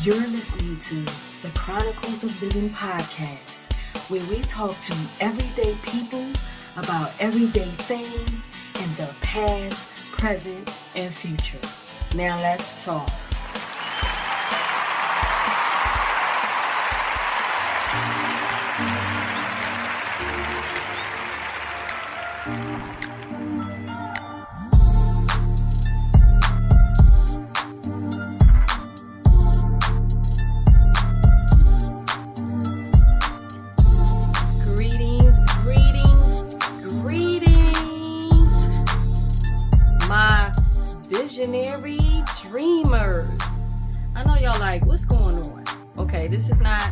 You're listening to the Chronicles of Living podcast, where we talk to everyday people about everyday things in the past, present, and future. Now let's talk. Visionary dreamers. I know y'all like, what's going on? Okay, this is not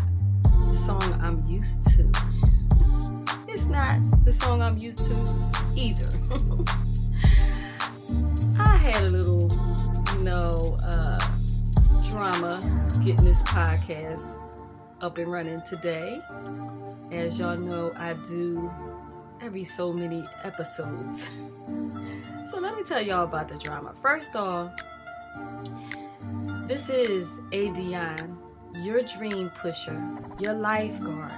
the song I'm used to. It's not the song I'm used to either. I had a little, drama getting this podcast up and running today. As y'all know, I do every so many episodes. So let me tell y'all about the drama. First off, this is adionne-your-dream-pusher, your lifeguard,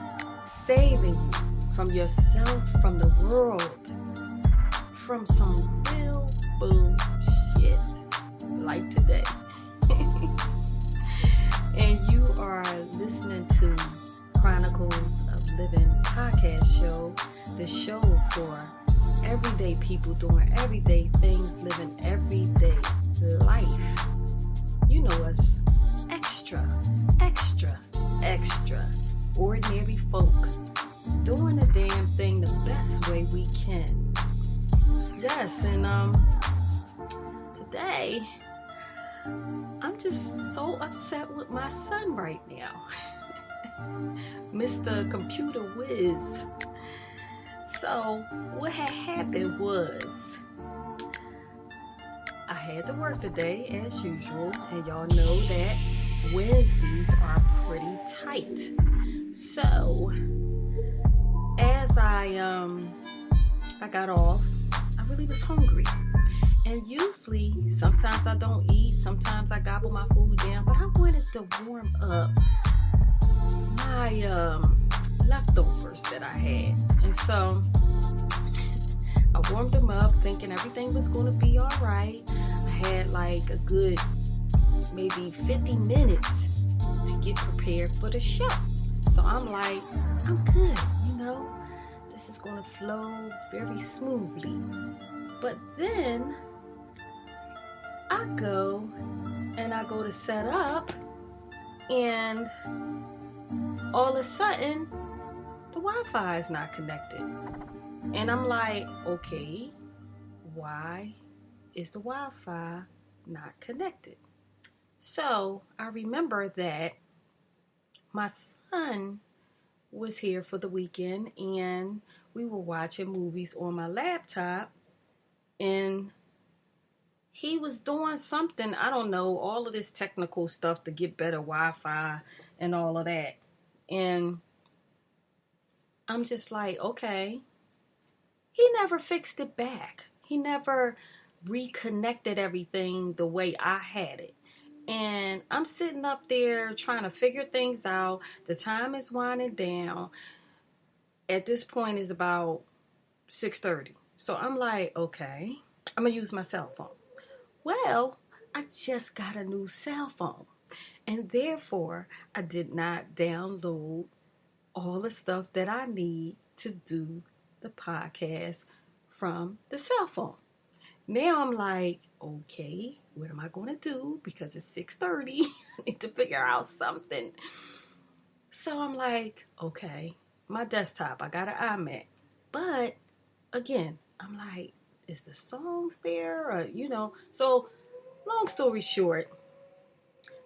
saving you from yourself, from the world, from some real bullshit like today. And you are listening to Chronicles of Living podcast show, the show for everyday people doing everyday things, living everyday life. You know us, extra, ordinary folk, doing the damn thing the best way we can. Yes, and today, I'm just so upset with my son right now. Mr. Computer Whiz. So, what had happened was, I had to work today as usual, and y'all know that Wednesdays are pretty tight. So, as I got off, I really was hungry. And usually, sometimes I don't eat, sometimes I gobble my food down, but I wanted to warm up my leftovers that I had. And so I warmed them up thinking everything was going to be all right. I had like a good maybe 50 minutes to get prepared for the show. So I'm like, I'm good, this is going to flow very smoothly. But then I go to set up, and all of a sudden the Wi-Fi is not connected. And I'm like, okay, why is the Wi-Fi not connected? So I remember that my son was here for the weekend, and we were watching movies on my laptop, and he was doing something, I don't know, all of this technical stuff to get better Wi-Fi and all of that. And I'm just like, okay. He never fixed it back. He never reconnected everything the way I had it. And I'm sitting up there trying to figure things out. The time is winding down. At this point, it's about 6:30. So I'm like, okay, I'm going to use my cell phone. Well, I just got a new cell phone. And therefore, I did not download all the stuff that I need to do the podcast from the cell phone. Now I'm like, okay, what am I going to do? Because it's 6:30. I need to figure out something. So I'm like, okay, my desktop, I got an iMac. But again, I'm like, is the songs there? Or, So long story short,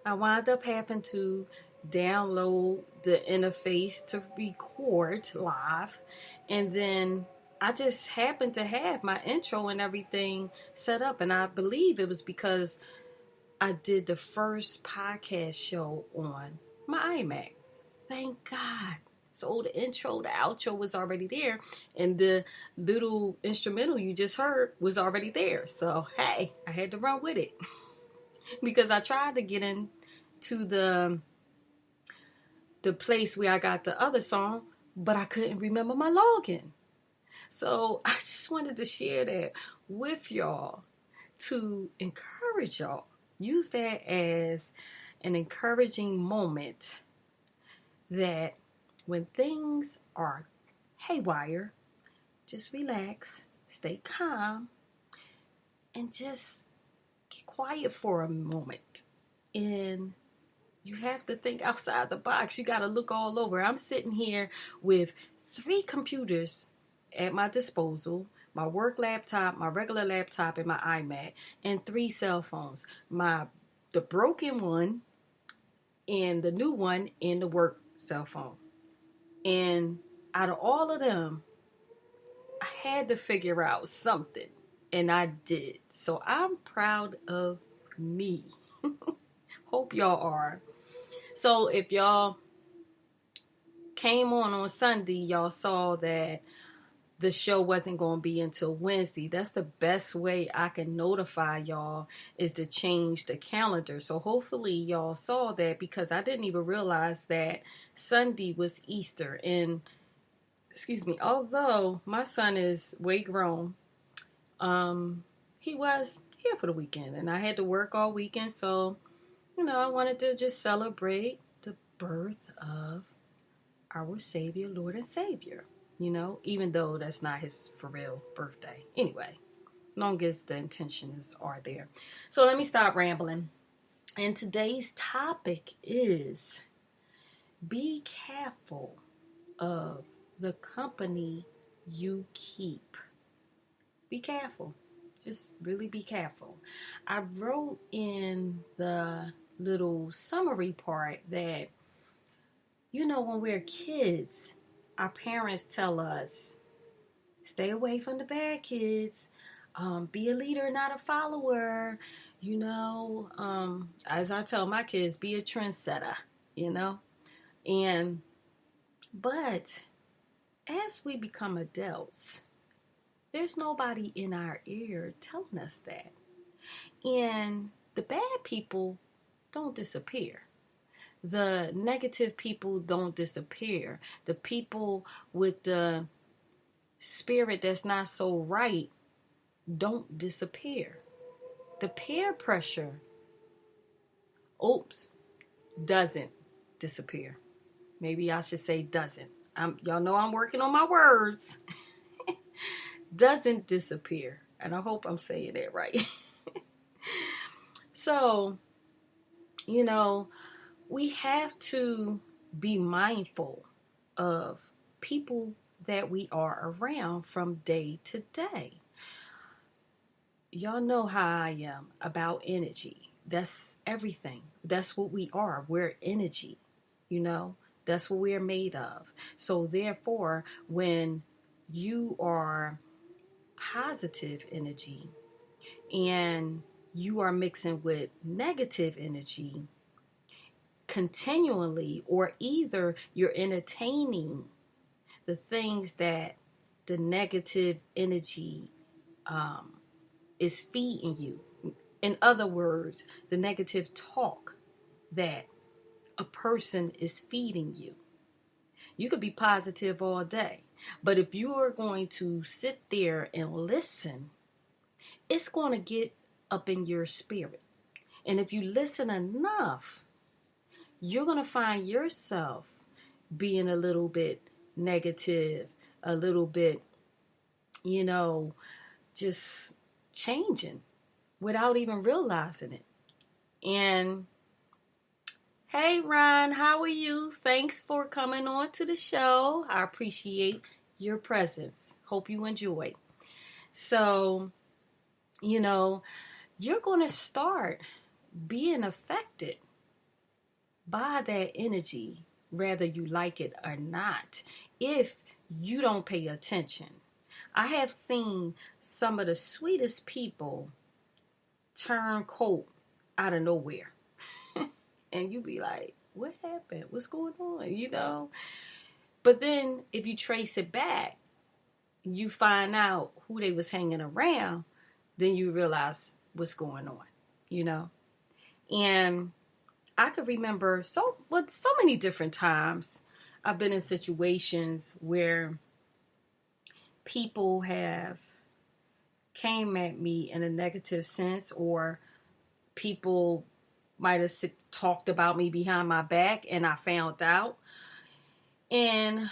I wound up having to download the interface to record live, and then I just happened to have my intro and everything set up, and I believe it was because I did the first podcast show on my iMac. Thank God. So the intro, the outro was already there, and the little instrumental you just heard was already there. So hey, I had to run with it because I tried to get in to the place where I got the other song, but I couldn't remember my login. So I just wanted to share that with y'all to encourage y'all. Use that as an encouraging moment that when things are haywire, just relax, stay calm, and just get quiet for a moment. And you have to think outside the box. You got to look all over. I'm sitting here with 3 computers at my disposal, my work laptop, my regular laptop, and my iMac, and 3 cell phones. The broken one and the new one and the work cell phone. And out of all of them, I had to figure out something, and I did. So I'm proud of me. Hope y'all are. So if y'all came on Sunday, y'all saw that the show wasn't going to be until Wednesday. That's the best way I can notify y'all, is to change the calendar. So hopefully y'all saw that, because I didn't even realize that Sunday was Easter. And although my son is way grown, he was here for the weekend, and I had to work all weekend. So, I wanted to just celebrate the birth of our Savior, Lord and Savior. Even though that's not his for real birthday. Anyway, long as the intentions are there. So let me stop rambling. And today's topic is be careful of the company you keep. Be careful. Just really be careful. I wrote in the little summary part that, when we're kids, our parents tell us, stay away from the bad kids, be a leader, not a follower, as I tell my kids, be a trendsetter, but as we become adults, there's nobody in our ear telling us that. And the bad people don't disappear. The negative people don't disappear. The people with the spirit that's not so right don't disappear. The peer pressure, doesn't disappear. Maybe I should say doesn't. Y'all know I'm working on my words. Doesn't disappear. And I hope I'm saying that right. So, we have to be mindful of people that we are around from day to day. Y'all know how I am about energy. That's everything. That's what we are. We're energy. That's what we're made of. So therefore, when you are positive energy and you are mixing with negative energy continually, or either you're entertaining the things that the negative energy is feeding you. In other words, the negative talk that a person is feeding you. You could be positive all day, but if you are going to sit there and listen, it's going to get up in your spirit. And if you listen enough, you're going to find yourself being a little bit negative, a little bit, just changing without even realizing it. And hey, Ron, how are you? Thanks for coming on to the show. I appreciate your presence. Hope you enjoy. So, you're going to start being affected by that energy, whether you like it or not, if you don't pay attention. I have seen some of the sweetest people turn cold out of nowhere. And you be like, what happened? What's going on? But then if you trace it back, you find out who they was hanging around, then you realize what's going on, And I could remember so many different times I've been in situations where people have came at me in a negative sense, or people might have talked about me behind my back and I found out. And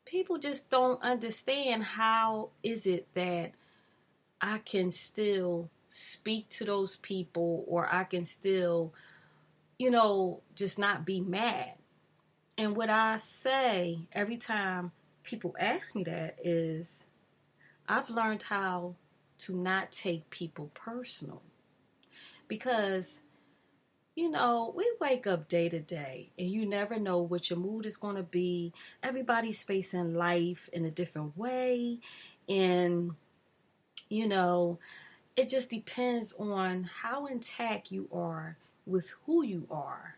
people just don't understand how is it that I can still speak to those people, or I can still, just not be mad. And what I say every time people ask me that is, I've learned how to not take people personal. Because, we wake up day to day and you never know what your mood is going to be. Everybody's facing life in a different way. And, it just depends on how intact you are with who you are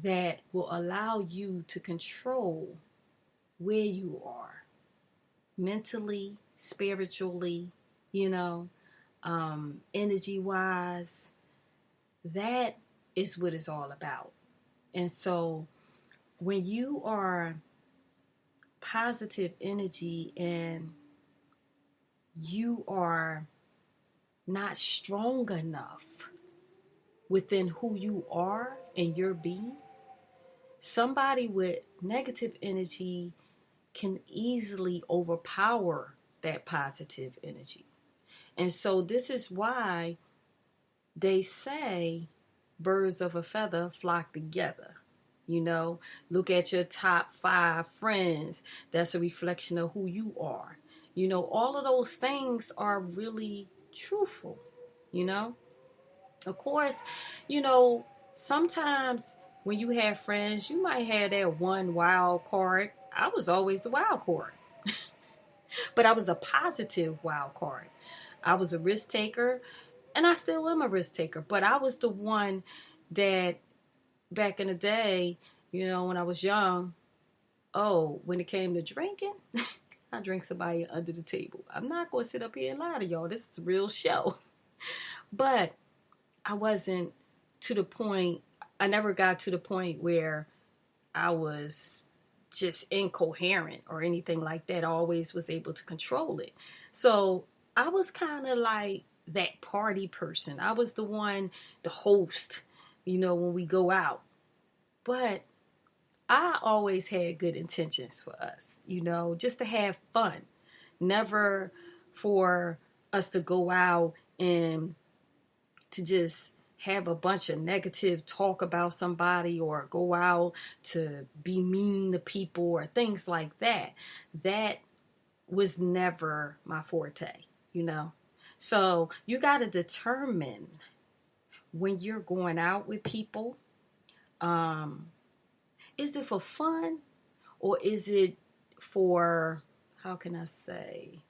that will allow you to control where you are mentally, spiritually, energy wise. That is what it's all about. And so when you are positive energy and you are not strong enough within who you are and your being, somebody with negative energy can easily overpower that positive energy. And so this is why they say birds of a feather flock together. Look at your top 5 friends. That's a reflection of who you are. All of those things are really truthful. Of course, sometimes when you have friends, you might have that one wild card. I was always the wild card. But I was a positive wild card. I was a risk taker, and I still am a risk taker. But I was the one that back in the day, when I was young, when it came to drinking, I drank somebody under the table. I'm not going to sit up here and lie to y'all. This is a real show. But I wasn't to the point, I never got to the point where I was just incoherent or anything like that. I always was able to control it. So I was kind of like that party person. I was the one, the host, when we go out. But I always had good intentions for us, just to have fun. Never for us to go out and to just have a bunch of negative talk about somebody, or go out to be mean to people or things like that. That was never my forte, So you got to determine when you're going out with people, is it for fun, or is it for, how can I say,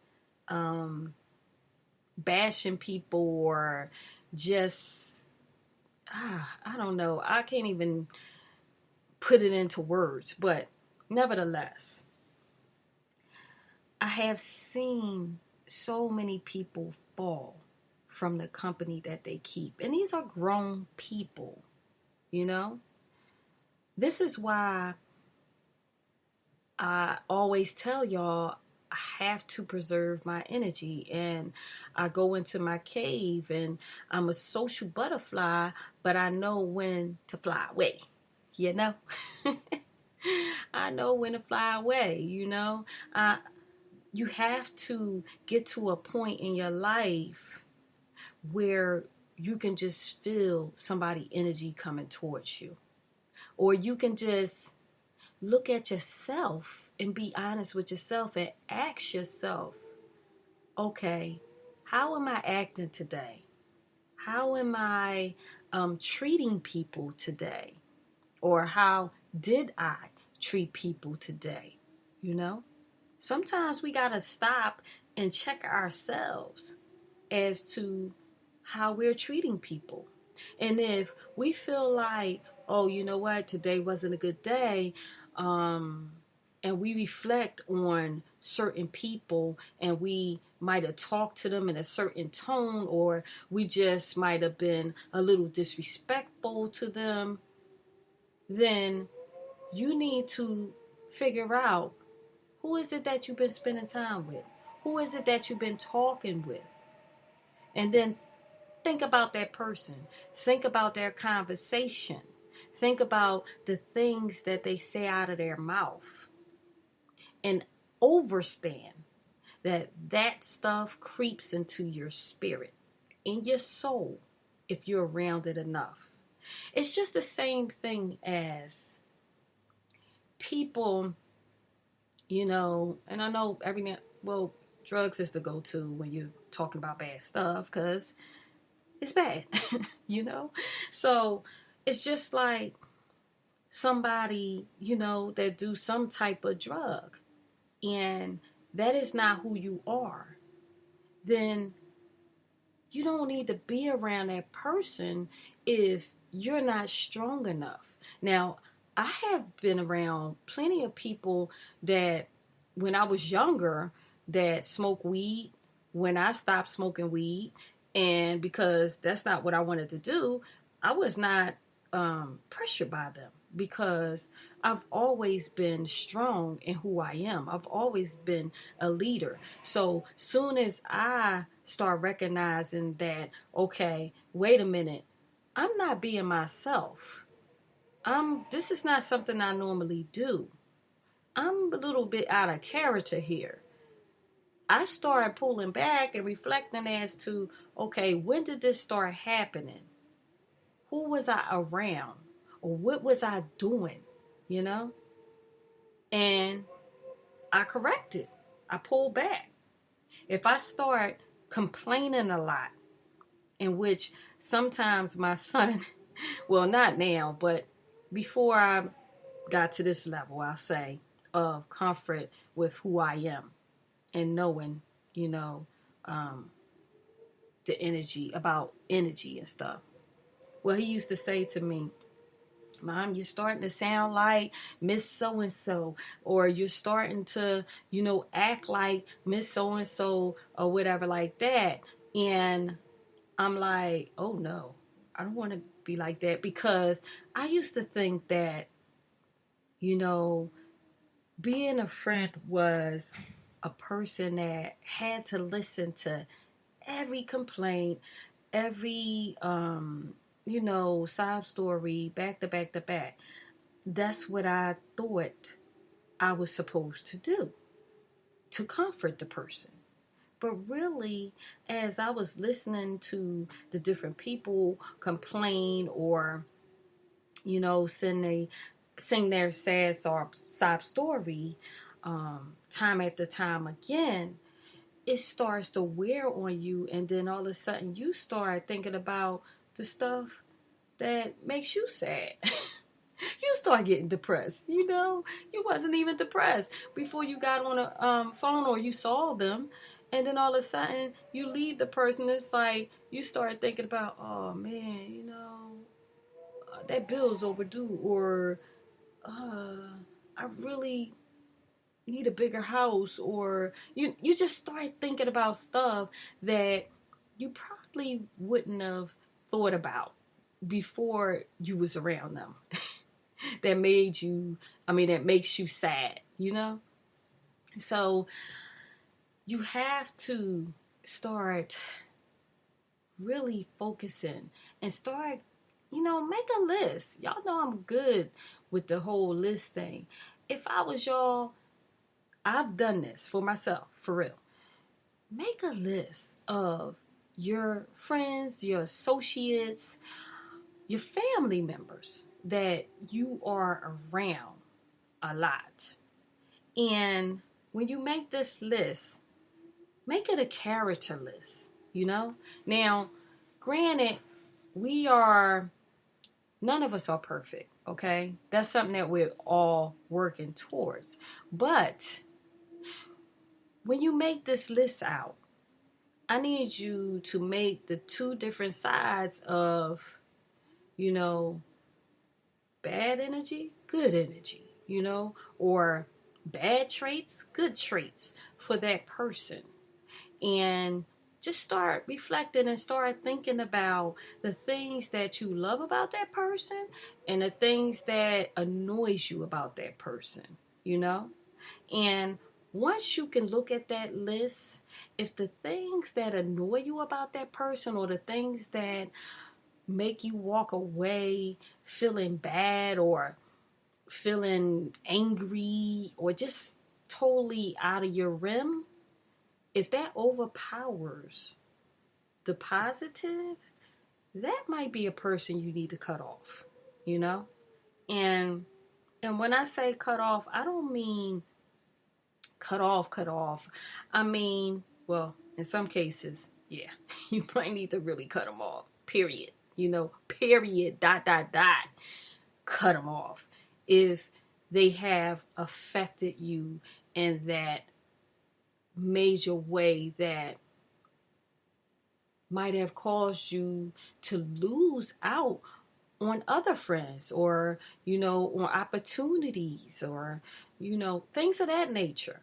bashing people, or just, I don't know. I can't even put it into words, but nevertheless, I have seen so many people fall from the company that they keep. And these are grown people, This is why I always tell y'all, I have to preserve my energy, and I go into my cave, and I'm a social butterfly, but I know when to fly away, I know when to fly away, you have to get to a point in your life where you can just feel somebody's energy coming towards you, or you can just look at yourself and be honest with yourself and ask yourself, okay, how am I acting today? How am I treating people today? Or how did I treat people today? Sometimes we got to stop and check ourselves as to how we're treating people. And if we feel like, oh, you know what, today wasn't a good day, and we reflect on certain people, and we might have talked to them in a certain tone, or we just might have been a little disrespectful impactful to them, then you need to figure out, who is it that you've been spending time with? Who is it that you've been talking with? And then think about that person. Think about their conversation. Think about the things that they say out of their mouth. And understand that that stuff creeps into your spirit, in your soul, if you're around it enough. It's just the same thing as people, and I know drugs is the go-to when you're talking about bad stuff, because it's bad, So it's just like somebody, that do some type of drug, and that is not who you are, then you don't need to be around that person if you're not strong enough. Now, I have been around plenty of people that, when I was younger, that smoke weed. When I stopped smoking weed, and because that's not what I wanted to do, I was not pressured by them, because I've always been strong in who I am. I've always been a leader. So soon as I start recognizing that, okay, wait a minute, I'm not being myself. This is not something I normally do. I'm a little bit out of character here. I started pulling back and reflecting as to, okay, when did this start happening? Who was I around? Or what was I doing? And I corrected. I pulled back. If I start complaining a lot, in which sometimes my son, well, not now, but before I got to this level, I'll say, of comfort with who I am and knowing, the energy, about energy and stuff. Well, he used to say to me, Mom, you're starting to sound like Miss So-and-so, or you're starting to, act like Miss So-and-so, or whatever like that. And I'm like, oh no, I don't want to be like that, because I used to think that, being a friend was a person that had to listen to every complaint, every, sob story, back to back to back. That's what I thought I was supposed to do, to comfort the person. But really, as I was listening to the different people complain, or, sing their sad sob story, time after time again, it starts to wear on you, and then all of a sudden you start thinking about the stuff that makes you sad. You start getting depressed. You wasn't even depressed before you got on a phone, or you saw them, and then all of a sudden you leave the person. It's like you start thinking about, oh man, that bill's overdue, or I really need a bigger house, or you just start thinking about stuff that you probably wouldn't have thought about before you was around them. that makes you sad, So you have to start really focusing and start, make a list. Y'all know I'm good with the whole list thing. If I was y'all, I've done this for myself, for real. Make a list of your friends, your associates, your family members that you are around a lot. And when you make this list, make it a character list, Now, granted, none of us are perfect, okay? That's something that we're all working towards. But when you make this list out, I need you to make the two different sides of, bad energy, good energy, or bad traits, good traits for that person. And just start reflecting and start thinking about the things that you love about that person and the things that annoys you about that person, you know? And once you can look at that list, if the things that annoy you about that person or the things that make you walk away feeling bad or feeling angry or just totally out of your rim, if that overpowers the positive, that might be a person you need to cut off, you know? And when I say cut off, I don't mean cut off. I mean, well, in some cases, yeah, you might need to really cut them off, period. Period, ... cut them off. If they have affected you in that major way that might have caused you to lose out on other friends or, on opportunities or, things of that nature.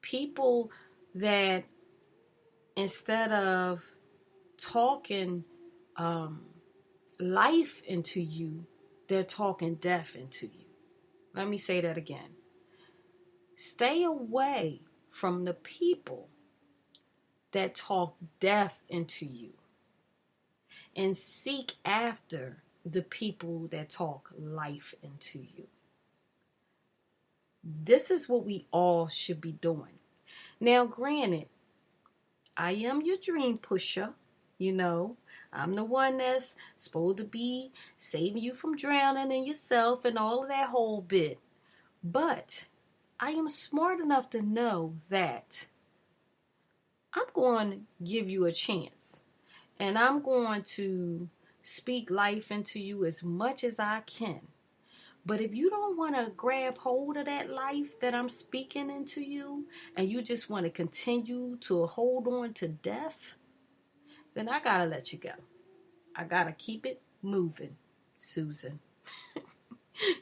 People that instead of talking life into you, they're talking death into you. Let me say that again. Stay away from the people that talk death into you and seek after the people that talk life into you. This is what we all should be doing. Now, granted, I am your dream pusher. I'm the one that's supposed to be saving you from drowning in yourself and all of that whole bit. But I am smart enough to know that I'm going to give you a chance. And I'm going to speak life into you as much as I can. But if you don't want to grab hold of that life that I'm speaking into you, and you just want to continue to hold on to death, then I got to let you go. I got to keep it moving, Susan.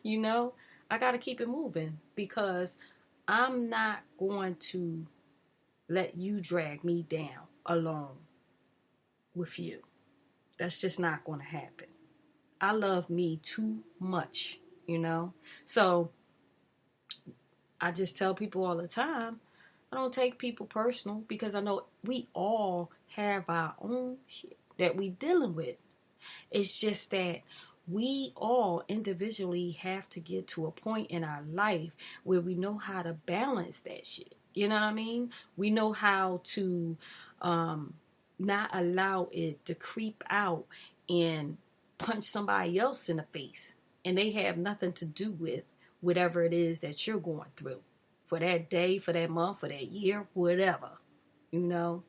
I got to keep it moving because I'm not going to let you drag me down along with you. That's just not going to happen. I love me too much, So I just tell people all the time, I don't take people personal because I know we all have our own shit that we dealing with. It's just that we all individually have to get to a point in our life where we know how to balance that shit. You know what I mean? We know how to not allow it to creep out and punch somebody else in the face. And they have nothing to do with whatever it is that you're going through for that day, for that month, for that year, whatever, And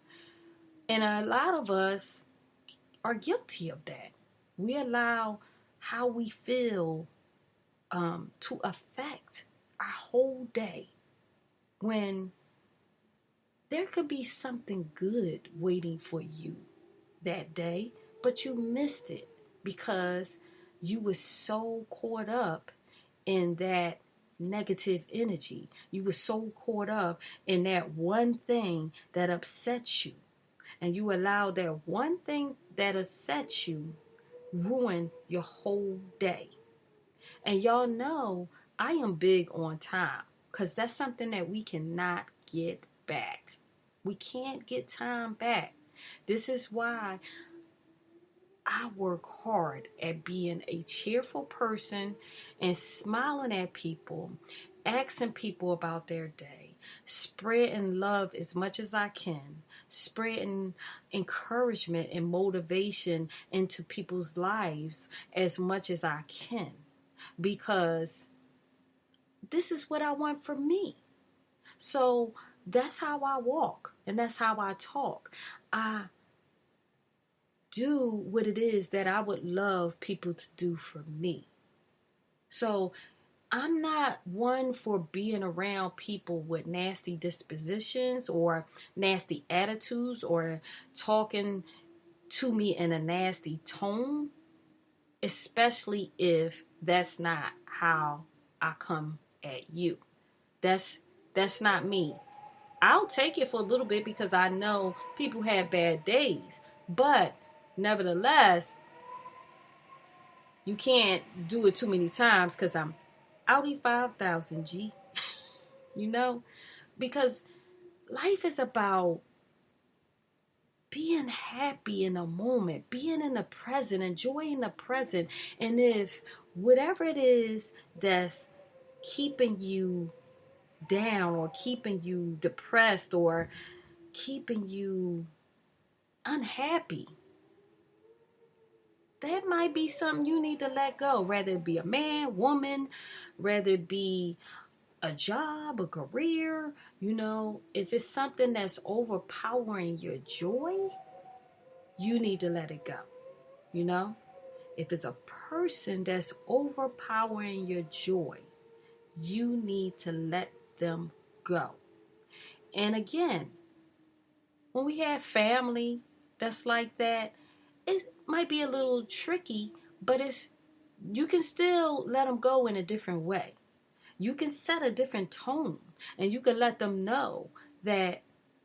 a lot of us are guilty of that. We allow how we feel to affect our whole day when there could be something good waiting for you that day, but you missed it because you were so caught up in that negative energy. You were so caught up in that one thing that upsets you. And you allowed that one thing that upsets you ruin your whole day. And y'all know I am big on time because that's something that we cannot get back. We can't get time back. This is why I work hard at being a cheerful person and smiling at people, asking people about their day, spreading love as much as I can, spreading encouragement and motivation into people's lives as much as I can, because this is what I want for me. So that's how I walk and that's how I talk. I do what it is that I would love people to do for me. So I'm not one for being around people with nasty dispositions or nasty attitudes or talking to me in a nasty tone, especially if that's not how I come at you. That's not me. I'll take it for a little bit because I know people have bad days. But nevertheless, you can't do it too many times because I'm Audi 5000 G. You know? Because life is about being happy in a moment, being in the present, enjoying the present. And if whatever it is that's keeping you down or keeping you depressed or keeping you unhappy, that might be something you need to let go. Whether it be a man, woman, whether it be a job, a career, if it's something that's overpowering your joy, you need to let it go. If it's a person that's overpowering your joy, you need to let them go. And again, when we have family that's like that, it might be a little tricky, but you can still let them go in a different way. You can set a different tone, and you can let them know that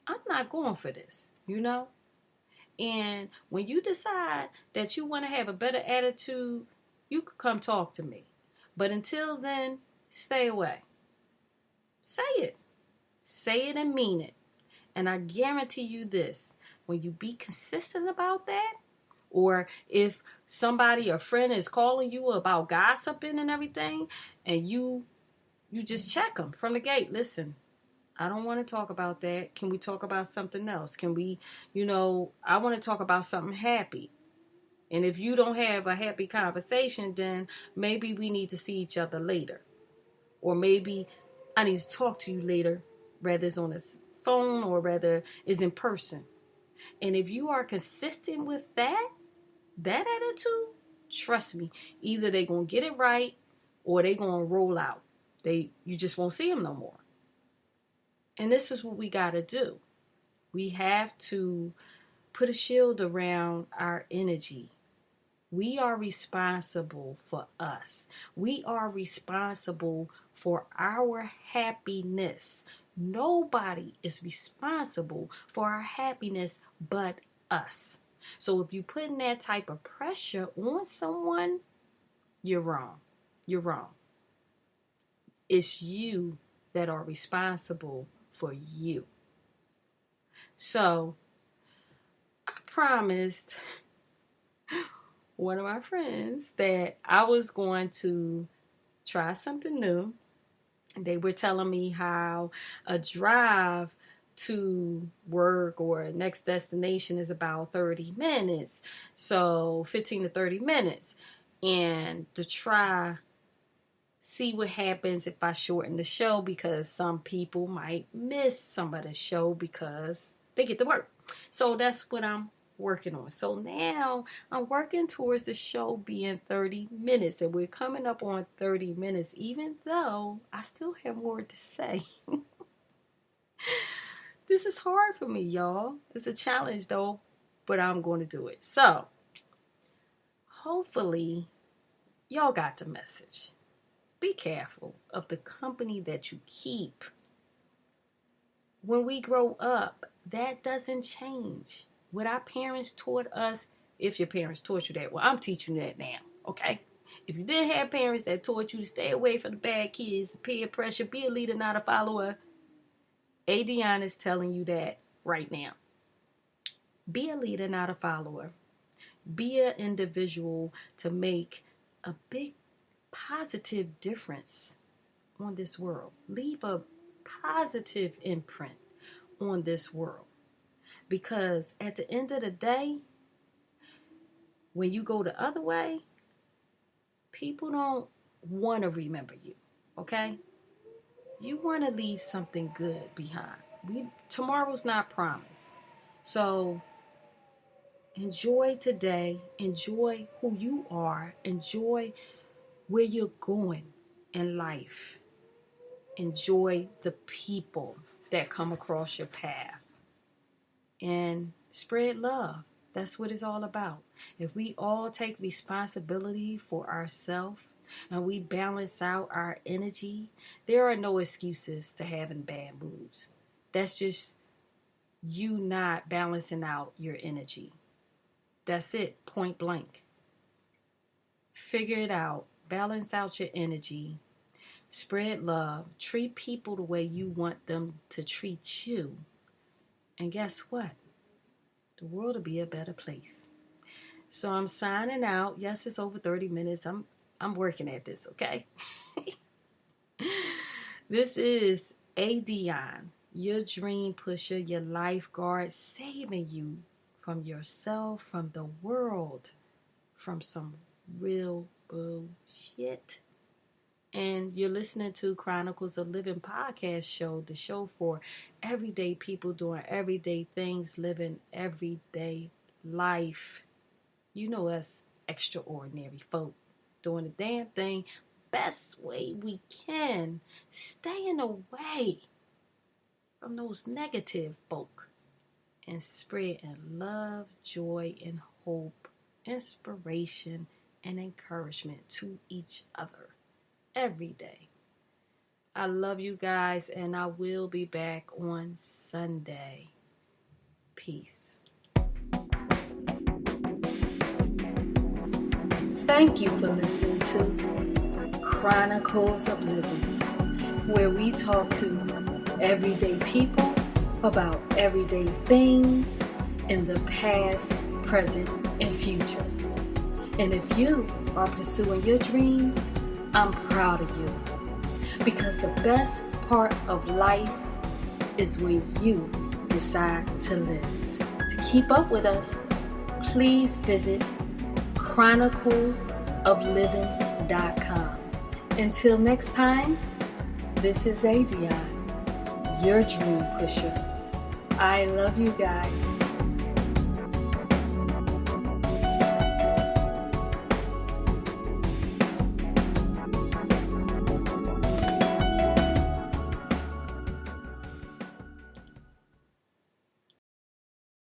I'm not going for this, And when you decide that you want to have a better attitude, you can come talk to me. But until then, stay away. Say it. Say it and mean it. And I guarantee you this, when you be consistent about that, or if somebody, a friend is calling you about gossiping and everything, and you just check them from the gate. Listen, I don't want to talk about that. Can we talk about something else? Can we, I want to talk about something happy. And if you don't have a happy conversation, then maybe we need to see each other later. Or maybe I need to talk to you later, whether it's on a phone or whether it's in person. And if you are consistent with that attitude, trust me, either they're going to get it right or they're going to roll out. You just won't see them no more. And this is what we got to do. We have to put a shield around our energy. We are responsible for us. We are responsible for our happiness. Nobody is responsible for our happiness but us. So if you're putting that type of pressure on someone, you're wrong. You're wrong. It's you that are responsible for you. So I promised one of my friends that I was going to try something new. They were telling me how a drive to work or next destination is about 30 minutes. So 15 to 30 minutes. And to see what happens if I shorten the show, because some people might miss some of the show because they get to work. So that's what I'm working on. So now I'm working towards the show being 30 minutes, and we're coming up on 30 minutes, even though I still have more to say. This is hard for me, y'all. It's a challenge though, but I'm going to do it. So hopefully y'all got the message. Be careful of the company that you keep. When we grow up, that doesn't change. What our parents taught us, if your parents taught you that, well, I'm teaching you that now, okay? If you didn't have parents that taught you to stay away from the bad kids, peer pressure, be a leader, not a follower, Adionne is telling you that right now. Be a leader, not a follower. Be an individual to make a big positive difference on this world. Leave a positive imprint on this world. Because at the end of the day, when you go the other way, people don't want to remember you, okay? You want to leave something good behind. Tomorrow's not promised. So enjoy today. Enjoy who you are. Enjoy where you're going in life. Enjoy the people that come across your path. And spread love. That's what it's all about. If we all take responsibility for ourselves and we balance out our energy, there are no excuses to having bad moods. That's just you not balancing out your energy. That's it, point blank. Figure it out. Balance out your energy. Spread love. Treat people the way you want them to treat you. And guess what? The world will be a better place. So I'm signing out. Yes, it's over 30 minutes. I'm working at this, okay? This is Adionne, your dream pusher, your lifeguard, saving you from yourself, from the world, from some real bullshit. And you're listening to Chronicles of Living podcast show, the show for everyday people doing everyday things, living everyday life. You know us extraordinary folk doing the damn thing best way we can, staying away from those negative folk and spreading love, joy, and hope, inspiration, and encouragement to each other every day. I love you guys, and I will be back on Sunday. Peace. Thank you for listening to Chronicles of Living, where we talk to everyday people about everyday things in the past, present, and future. And if you are pursuing your dreams, I'm proud of you. Because the best part of life is when you decide to live. To keep up with us, please visit chronicles-of-livin-podcast. Until next time, this is Adionne, your dream pusher. I love you guys.